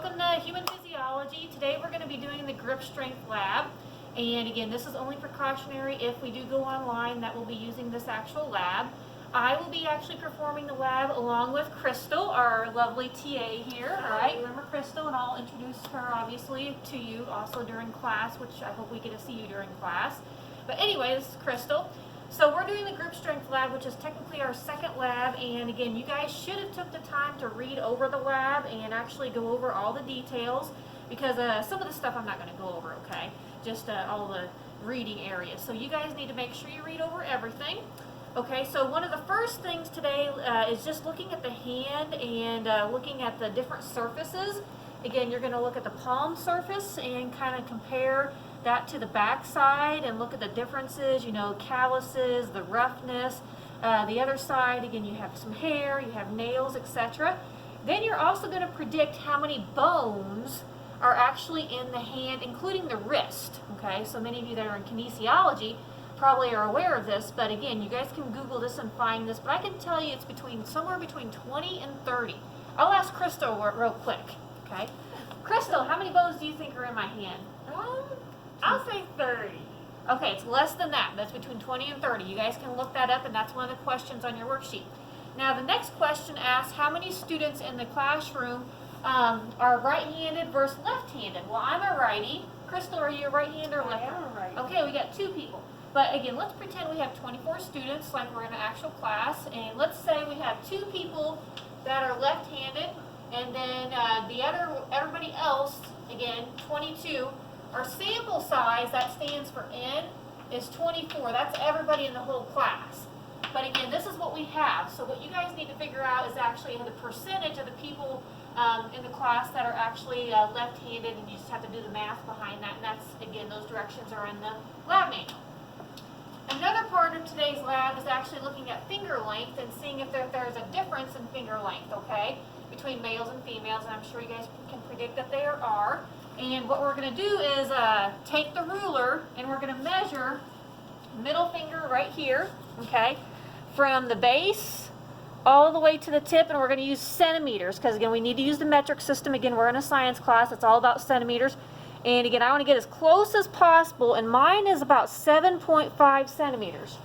welcome to Human Physiology. Today we're going to be doing the grip strength lab. And again, this is only precautionary. If we do go online, that will be using this actual lab. I will be actually performing the lab along with Crystal, our lovely TA here. All right, remember Crystal, and I'll introduce her obviously to you also during class, which I hope we get to see you during class. But anyway, this is Crystal. So we're doing the grip strength lab, which is technically our second lab, and again, you guys should have took the time to read over the lab and actually go over all the details, because some of the stuff I'm not going to go over, okay? Just all the reading areas. So you guys need to make sure you read over everything. Okay, so one of the first things today is just looking at the hand and looking at the different surfaces. Again, you're going to look at the palm surface and kind of compare that to the back side and look at the differences, you know, calluses, the roughness. The other side, again, you have some hair, you have nails, etc. Then you're also going to predict how many bones are actually in the hand, including the wrist. Okay, so many of you that are in kinesiology probably are aware of this, but again, you guys can Google this and find this, but I can tell you it's somewhere between 20 and 30. I'll ask Crystal real quick, okay? Crystal, how many bones do you think are in my hand? I'll say 30. Okay, it's less than that. That's between 20 and 30. You guys can look that up, and that's one of the questions on your worksheet. Now, the next question asks how many students in the classroom are right-handed versus left-handed. Well, I'm a righty. Crystal, are you a right-hander or left-hander? I am a righty. Okay, we got two people. But again, let's pretend we have 24 students like we're in an actual class, and let's say we have two people that are left-handed, and then everybody else, again, 22. Our sample size, that stands for N, is 24. That's everybody in the whole class. But again, this is what we have. So what you guys need to figure out is actually the percentage of the people in the class that are actually left-handed, and you just have to do the math behind that. And that's, again, those directions are in the lab manual. Another part of today's lab is actually looking at finger length and seeing if there's a difference in finger length, okay, between males and females, and I'm sure you guys can predict that there are. And what we're going to do is take the ruler and we're going to measure middle finger right here, okay, from the base all the way to the tip, and we're going to use centimeters because, again, we need to use the metric system. Again, we're in a science class. It's all about centimeters. And again, I want to get as close as possible, and mine is about 7.5 centimeters.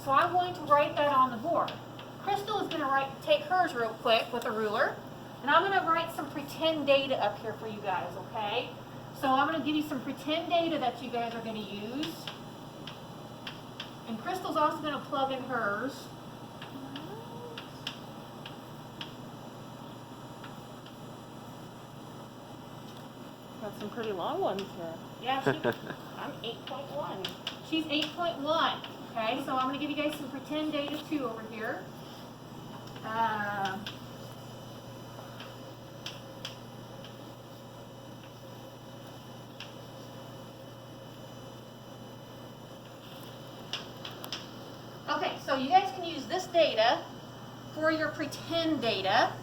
So I'm going to write that on the board. Crystal is going to take hers real quick with a ruler, and I'm going to write some pretend data up here for you guys, okay? So I'm going to give you some pretend data that you guys are going to use. And Crystal's also going to plug in hers. Got some pretty long ones here. Yeah, I'm 8.1. she's 8.1. Okay, so I'm going to give you guys some pretend data too over here. Okay, so you guys can use this data for your pretend data,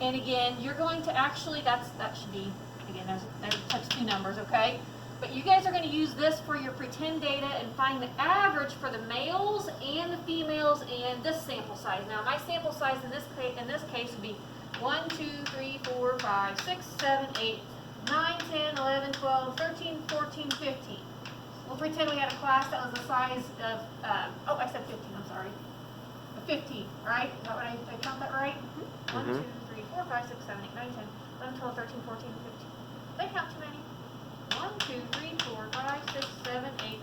and again, you're going to actually, that should be, again, that's two numbers, okay? But you guys are going to use this for your pretend data and find the average for the males and the females and this sample size. Now, my sample size in this case would be 1, 2, 3, 4, 5, 6, 7, 8, 9, 10, 11, 12, 13, 14, 15. We'll pretend we had a class that was the size of, I said 15, I'm sorry. 15, right? Is that what I count that right? Mm-hmm. 1, 2, 3, 4, 5, 6, 7, 8, 9, 10, 11, 12, 13, 14, 15. Did I count too many? 1, 2, 3, 4, 5, 6, 7, 8,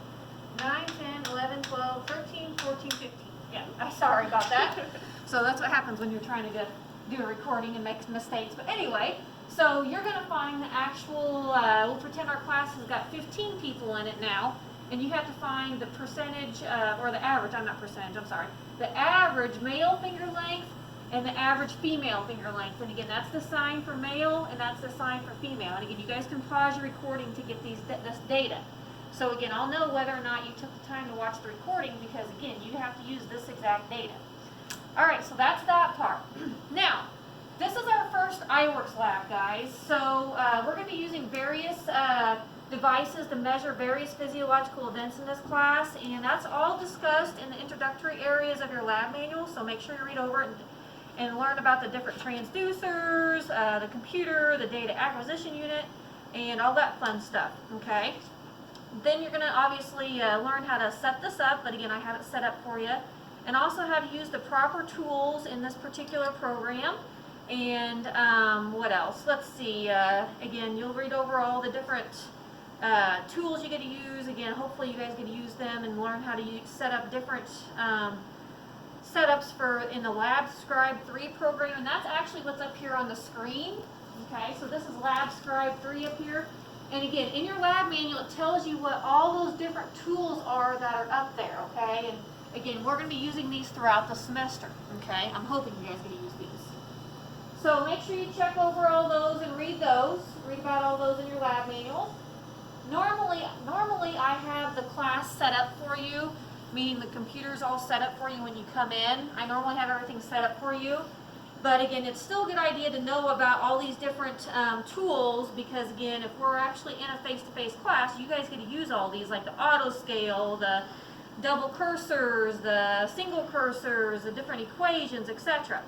9, 10, 11, 12, 13, 14, 15. Yeah, I'm sorry about that. So that's what happens when you're trying to do a recording and make mistakes. But anyway, so you're going to find the actual, we'll pretend our class has got 15 people in it now, and you have to find the percentage, or the average, the average male finger length and the average female finger length. And again, that's the sign for male and that's the sign for female. And again, you guys can pause your recording to get this data. So again, I'll know whether or not you took the time to watch the recording, because again, you have to use this exact data. All right, so that's that part. Now, this is our first iWorks lab, guys. So we're going to be using various devices to measure various physiological events in this class, and that's all discussed in the introductory areas of your lab manual, so make sure you read over it. and learn about the different transducers, the computer, the data acquisition unit, and all that fun stuff, okay? Then you're gonna obviously learn how to set this up, but again, I have it set up for you, and also how to use the proper tools in this particular program. And what else? Let's see, again, you'll read over all the different tools you get to use. Again, hopefully you guys get to use them and learn how to set up different setups for in the LabScribe 3 program, and that's actually what's up here on the screen. Okay, so this is LabScribe 3 up here, and again, in your lab manual, it tells you what all those different tools are that are up there. Okay, and again, we're going to be using these throughout the semester. Okay, I'm hoping you guys get to use these. So make sure you check over all those and read those. Read about all those in your lab manual. Normally I have the class set up for you, meaning the computer's all set up for you when you come in. I normally have everything set up for you. But again, it's still a good idea to know about all these different tools, because again, if we're actually in a face-to-face class, you guys get to use all these, like the auto scale, the double cursors, the single cursors, the different equations, etc.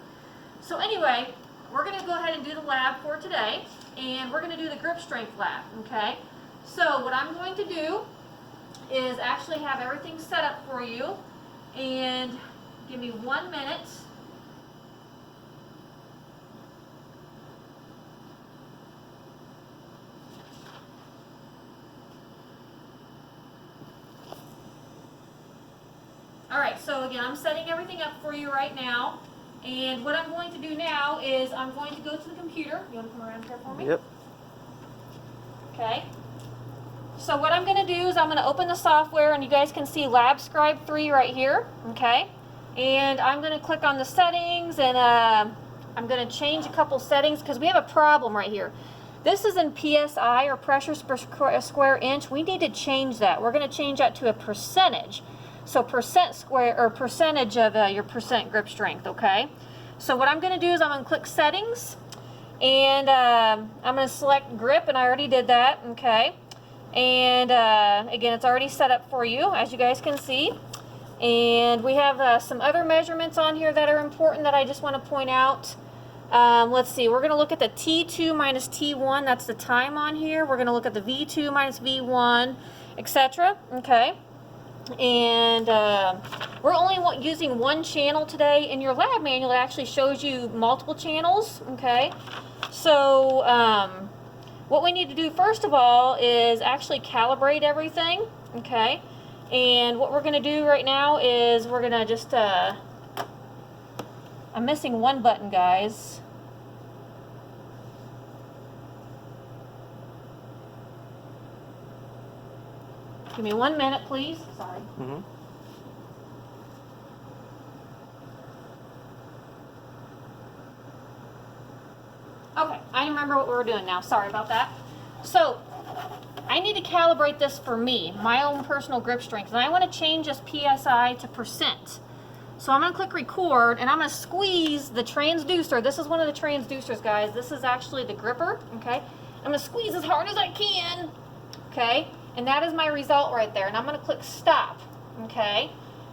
So anyway, we're going to go ahead and do the lab for today, and we're going to do the grip strength lab, okay? So what I'm going to do is actually have everything set up for you, and give me 1 minute. Alright, so again, I'm setting everything up for you right now, and what I'm going to do now is I'm going to go to the computer. You want to come around here for me? Yep. Okay. So what I'm going to do is I'm going to open the software, and you guys can see LabScribe 3 right here, okay? And I'm going to click on the settings, and I'm going to change a couple settings because we have a problem right here. This is in PSI, or pressures per square inch. We need to change that. We're going to change that to a percentage. So percent square, or percentage of your percent grip strength, okay? So what I'm going to do is I'm going to click settings, and I'm going to select grip, and I already did that, okay? And again, it's already set up for you, as you guys can see. And we have some other measurements on here that are important that I just want to point out. Let's see, we're going to look at the T2 minus T1, that's the time on here. We're going to look at the V2 minus V1, etc. Okay. And we're only using one channel today. In your lab manual, it actually shows you multiple channels. Okay. So what we need to do first of all is actually calibrate everything. Okay. And what we're going to do right now is we're going to just I'm missing one button, guys. Give me 1 minute, please. Sorry. Mm-hmm. Okay, I remember what we were doing now. Sorry about that. So, I need to calibrate this for me, my own personal grip strength, and I want to change this PSI to percent. So I'm going to click record, and I'm going to squeeze the transducer. This is one of the transducers, guys. This is actually the gripper, okay? I'm going to squeeze as hard as I can, okay? And that is my result right there. And I'm going to click stop, okay?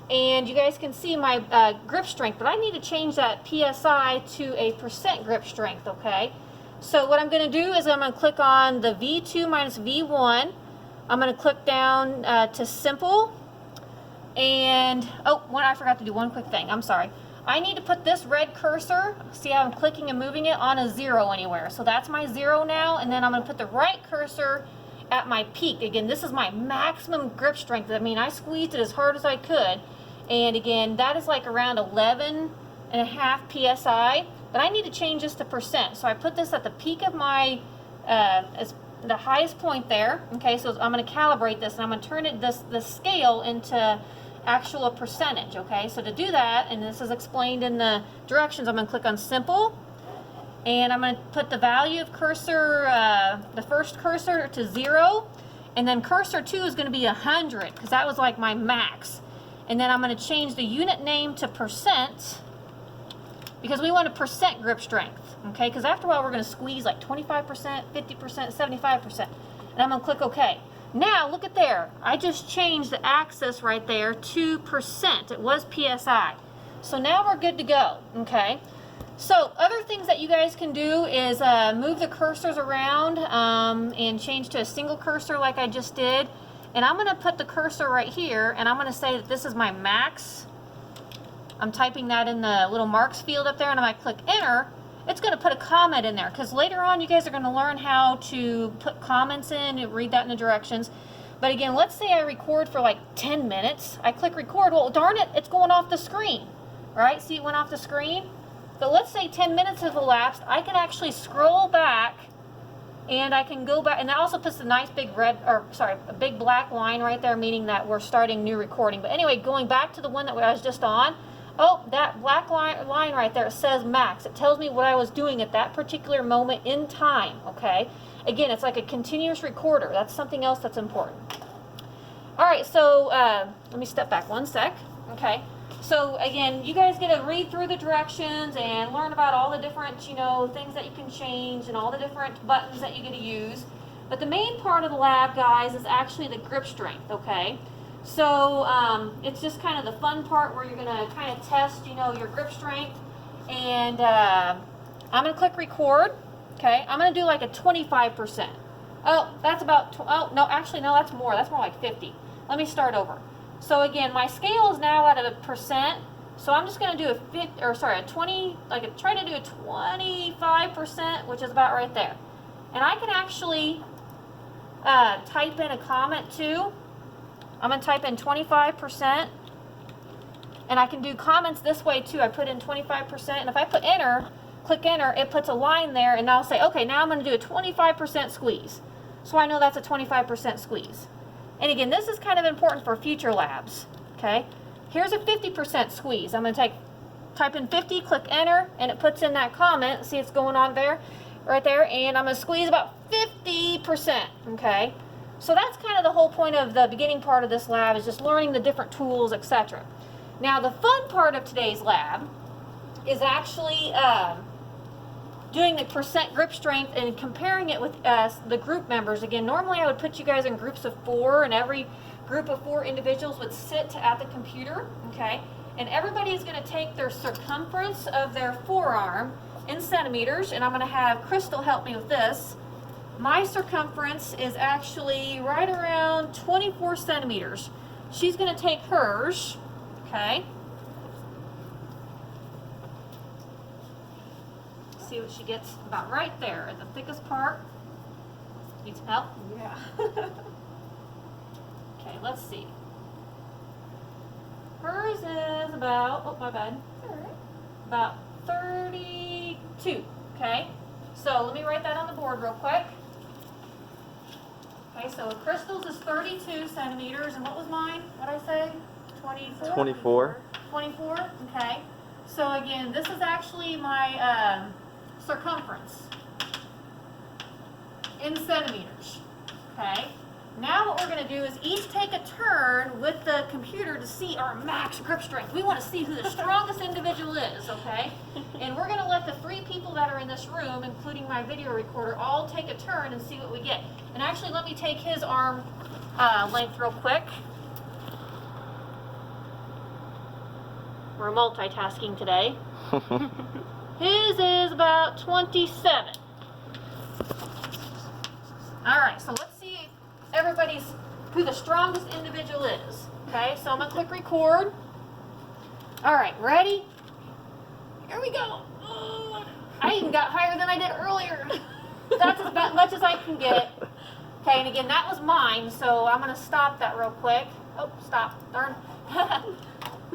And you guys can see my grip strength, but I need to change that PSI to a percent grip strength, okay? So what I'm going to do is I'm going to click on the V2 minus V1. I'm going to click down to simple. And, I forgot to do one quick thing. I'm sorry. I need to put this red cursor, see how I'm clicking and moving it, on a 0 anywhere. So that's my 0 now, and then I'm going to put the right cursor at my peak. Again, this is my maximum grip strength. I mean, I squeezed it as hard as I could. And again, that is like around 11.5 PSI. But I need to change this to percent. So I put this at the peak of my, the highest point there. Okay, so I'm going to calibrate this, and I'm going to turn the scale into actual percentage. Okay, so to do that, and this is explained in the directions, I'm going to click on simple, and I'm going to put the value of cursor, the first cursor, to 0, and then cursor 2 is going to be 100 because that was like my max. And then I'm going to change the unit name to percent because we want a percent grip strength. Okay, because after a while we're going to squeeze like 25%, 50%, 75%, and I'm going to click OK. Now, look at there. I just changed the axis right there to percent. It was PSI. So now we're good to go, okay? So other things that you guys can do is move the cursors around and change to a single cursor like I just did. And I'm going to put the cursor right here, and I'm going to say that this is my max. I'm typing that in the little marks field up there, and if I click enter, it's going to put a comment in there, because later on you guys are going to learn how to put comments in and read that in the directions. But again, let's say I record for like 10 minutes. I click record. Well, darn it, it's going off the screen, right? See, it went off the screen. But let's say 10 minutes has elapsed. I can actually scroll back, and I can go back, and that also puts a nice big a big black line right there, meaning that we're starting new recording. But anyway, going back to the one that I was just on, oh, that black line right there, it says max. It tells me what I was doing at that particular moment in time, okay? Again, it's like a continuous recorder. That's something else that's important. All right, so let me step back one sec, okay? So again, you guys get to read through the directions and learn about all the different, you know, things that you can change and all the different buttons that you get to use. But the main part of the lab, guys, is actually the grip strength, okay? So it's just kind of the fun part where you're going to kind of test, you know, your grip strength. And I'm going to click record, okay? I'm going to do like a 25%. Oh, that's about, oh, no, actually, no, that's more. That's more like 50. Let me start over. So again, my scale is now at a percent. So I'm just going to do a 20, like try to do a 25%, which is about right there. And I can actually type in a comment too. I'm going to type in 25%. And I can do comments this way too. I put in 25%. And if I put enter, click enter, it puts a line there. And I'll say, okay, now I'm going to do a 25% squeeze. So I know that's a 25% squeeze. And again, this is kind of important for future labs, okay? Here's a 50% squeeze. I'm going to type in 50, click enter, and it puts in that comment. See, it's going on there, right there. And I'm going to squeeze about 50%, okay? So that's kind of the whole point of the beginning part of this lab, is just learning the different tools, etc. Now, the fun part of today's lab is actually doing the percent grip strength and comparing it with the group members. Again, normally I would put you guys in groups of 4, and every group of 4 individuals would sit at the computer, okay? And everybody is going to take their circumference of their forearm in centimeters, and I'm going to have Crystal help me with this. My circumference is actually right around 24 centimeters. She's going to take hers, okay? See what she gets about right there at the thickest part. Needs help? Yeah. Okay, let's see. Hers is about, oh, my bad. About 32, okay? So let me write that on the board real quick. Okay, so Crystal's is 32 centimeters, and what was mine? What did I say? 24? 24. 24, okay. So again, this is actually my circumference in centimeters, okay? Now what we're going to do is each take a turn with the computer to see our max grip strength. We want to see who the strongest individual is, okay? And we're going to let the 3 people that are in this room, including my video recorder, all take a turn and see what we get. And actually, let me take his arm length real quick. We're multitasking today. His is about 27. All right, so let's see who the strongest individual is. Okay, so I'm gonna click record. All right, ready? Here we go. Oh, I even got higher than I did earlier. That's about much as I can get. Okay, and again, that was mine, so I'm gonna stop that real quick. Oh, stop, darn.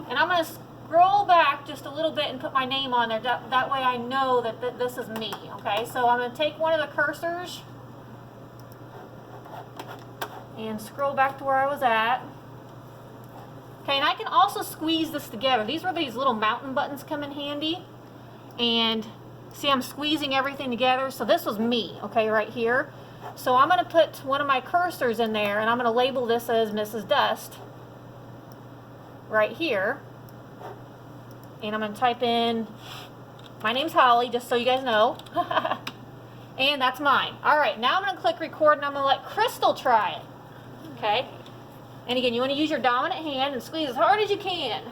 And I'm gonna scroll back just a little bit and put my name on there. That way I know that this is me, okay? So I'm going to take one of the cursors and scroll back to where I was at. Okay, and I can also squeeze this together. These little mountain buttons come in handy. And see, I'm squeezing everything together. So this was me, okay, right here. So I'm going to put one of my cursors in there, and I'm going to label this as Mrs. Dust right here. And I'm going to type in, my name's Holly, just so you guys know. And that's mine. All right, now I'm going to click record, and I'm going to let Crystal try it. Okay? And again, you want to use your dominant hand and squeeze as hard as you can.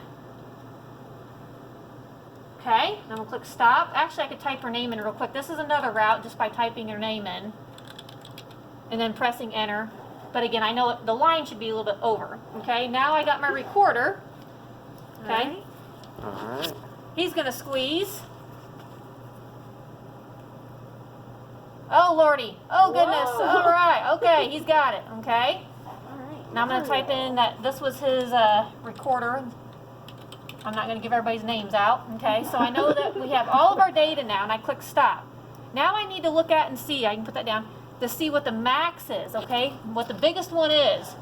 Okay, and I'm gonna click stop. Actually, I could type her name in real quick. This is another route just by typing her name in and then pressing enter. But again, I know the line should be a little bit over. Okay, now I got my recorder. Okay, Alright. he's gonna squeeze. Oh lordy, oh goodness, Whoa. all right, okay, he's got it, okay. All right. Now I'm gonna type in that this was his recorder. I'm not gonna give everybody's names out, okay? So I know that we have all of our data now, and I click stop. Now I need to look at and see, I can put that down, to see what the max is, okay? What the biggest one is.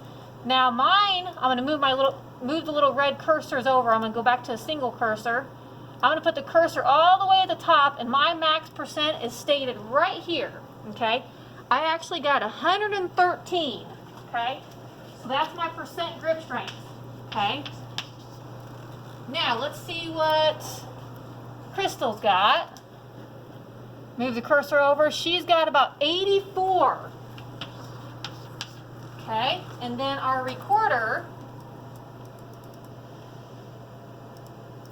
Now mine, I'm gonna move the little red cursors over. I'm gonna go back to a single cursor. I'm gonna put the cursor all the way at the top, and my max percent is stated right here, okay? I actually got 113, okay? So that's my percent grip strength, okay? Now let's see what Crystal's got. Move the cursor over. She's got about 84. Okay, and then our recorder,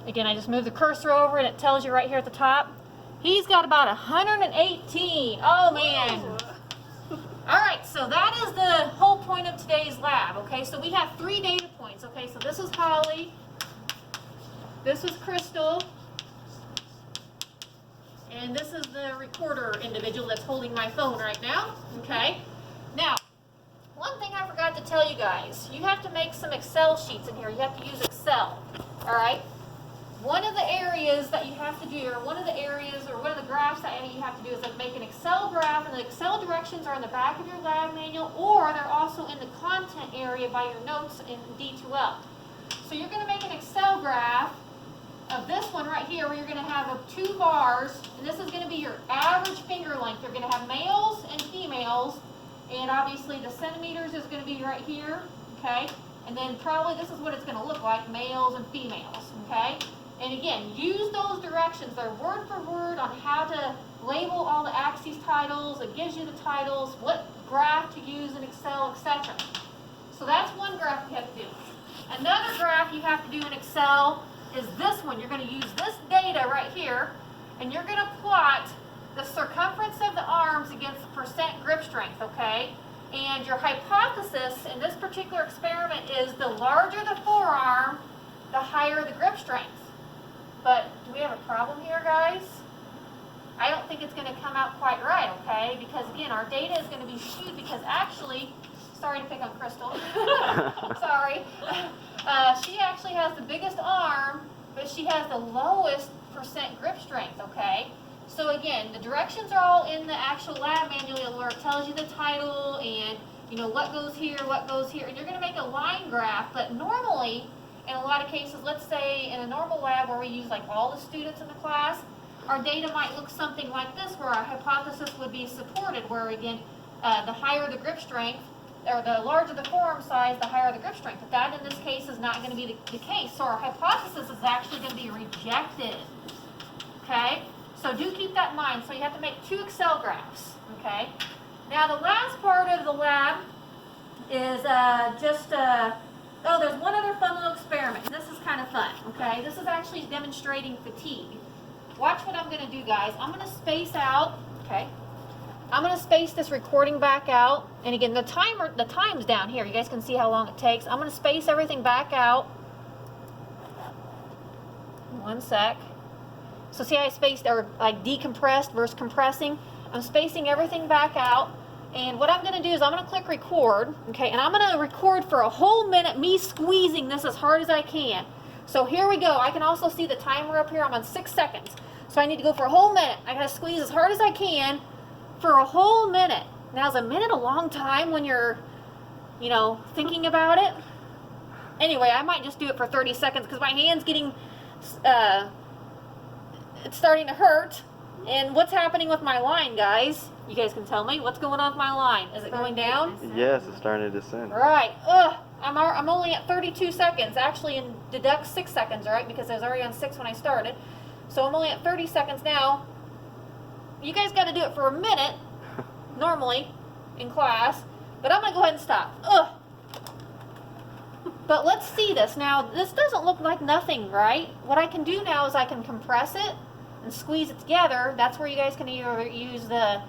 again, I just move the cursor over and it tells you right here at the top. He's got about 118. Oh man. All right, so that is the whole point of today's lab, okay? So we have 3 data points, okay? So this is Holly, this is Crystal, and this is the recorder individual that's holding my phone right now, okay? Now, one thing I forgot to tell you guys, you have to make some Excel sheets in here. You have to use Excel, all right? One of the areas that you have to do, or one of the areas, or one of the graphs that you have to do is like make an Excel graph, and the Excel directions are in the back of your lab manual, or they're also in the content area by your notes in D2L. So you're gonna make an Excel graph of this one right here, where you're gonna have 2 bars, and this is gonna be your average finger length. You're gonna have males and females, and obviously the centimeters is gonna be right here, okay? And then probably this is what it's gonna look like, males and females, okay? And again, use those directions. They're word for word on how to label all the axes titles. It gives you the titles, what graph to use in Excel, etc. So that's one graph you have to do. Another graph you have to do in Excel is this one. You're going to use this data right here, and you're going to plot the circumference of the arms against the percent grip strength, okay? And your hypothesis in this particular experiment is the larger the forearm, the higher the grip strength. But do we have a problem here, guys? I don't think it's going to come out quite right, okay? Because again, our data is going to be skewed because actually, sorry to pick on Crystal, sorry. She actually has the biggest arm, but she has the lowest percent grip strength, okay? So again, the directions are all in the actual lab manual where it tells you the title and, you know, what goes here, and you're going to make a line graph, but normally, in a lot of cases, let's say in a normal lab where we use like all the students in the class, our data might look something like this, where our hypothesis would be supported, where again, the higher the grip strength, or the larger the forearm size, the higher the grip strength. But that in this case is not going to be the case. So our hypothesis is actually going to be rejected. Okay? So do keep that in mind. So you have to make 2 Excel graphs. Okay? Now the last part of the lab is oh, there's one other fun little experiment. This is kind of fun. Okay? This is actually demonstrating fatigue. Watch what I'm going to do, guys. I'm going to space out. Okay? I'm going to space this recording back out. And again, the time's down here. You guys can see how long it takes. I'm going to space everything back out. 1 sec. So see how I spaced, or like decompressed versus compressing? I'm spacing everything back out. And what I'm going to do is I'm going to click record. Okay, and I'm going to record for a whole minute, me squeezing this as hard as I can. So here we go. I can also see the timer up here. I'm on 6 seconds. So I need to go for a whole minute. I got to squeeze as hard as I can for a whole minute. Now, is a minute a long time when you're, you know, thinking about it? Anyway, I might just do it for 30 seconds because my hand's getting, it's starting to hurt. And what's happening with my line, guys? You guys can tell me. What's going on with my line? Is it going down? Yes, it's starting to descend. Right. I'm only at 32 seconds. Actually, and deduct 6 seconds, right? Because I was already on 6 when I started. So I'm only at 30 seconds now. You guys got to do it for a minute, normally, in class. But I'm going to go ahead and stop. But let's see this. Now, this doesn't look like nothing, right? What I can do now is I can compress it and squeeze it together. That's where you guys can either use the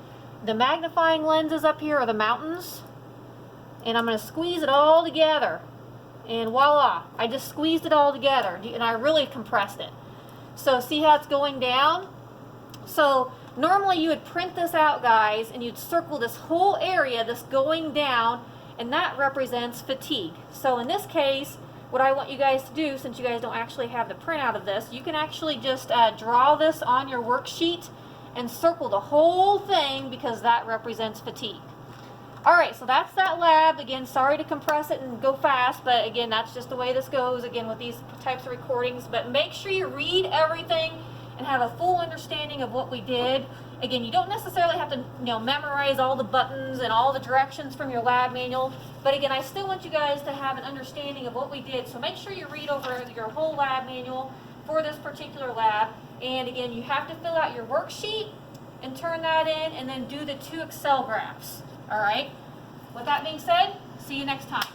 magnifying lenses up here or the mountains. And I'm going to squeeze it all together. And voila, I just squeezed it all together. And I really compressed it. So see how it's going down? So normally you would print this out, guys, and you'd circle this whole area that's going down, and that represents fatigue. So in this case, what I want you guys to do, since you guys don't actually have the printout of this, you can actually just draw this on your worksheet and circle the whole thing, because that represents fatigue. Alright, so that's that lab. Again, sorry to compress it and go fast, but again, that's just the way this goes, again, with these types of recordings. But make sure you read everything and have a full understanding of what we did. Again, you don't necessarily have to, memorize all the buttons and all the directions from your lab manual. But again, I still want you guys to have an understanding of what we did. So make sure you read over your whole lab manual for this particular lab. And again, you have to fill out your worksheet and turn that in, and then do the 2 Excel graphs. All right? With that being said, see you next time.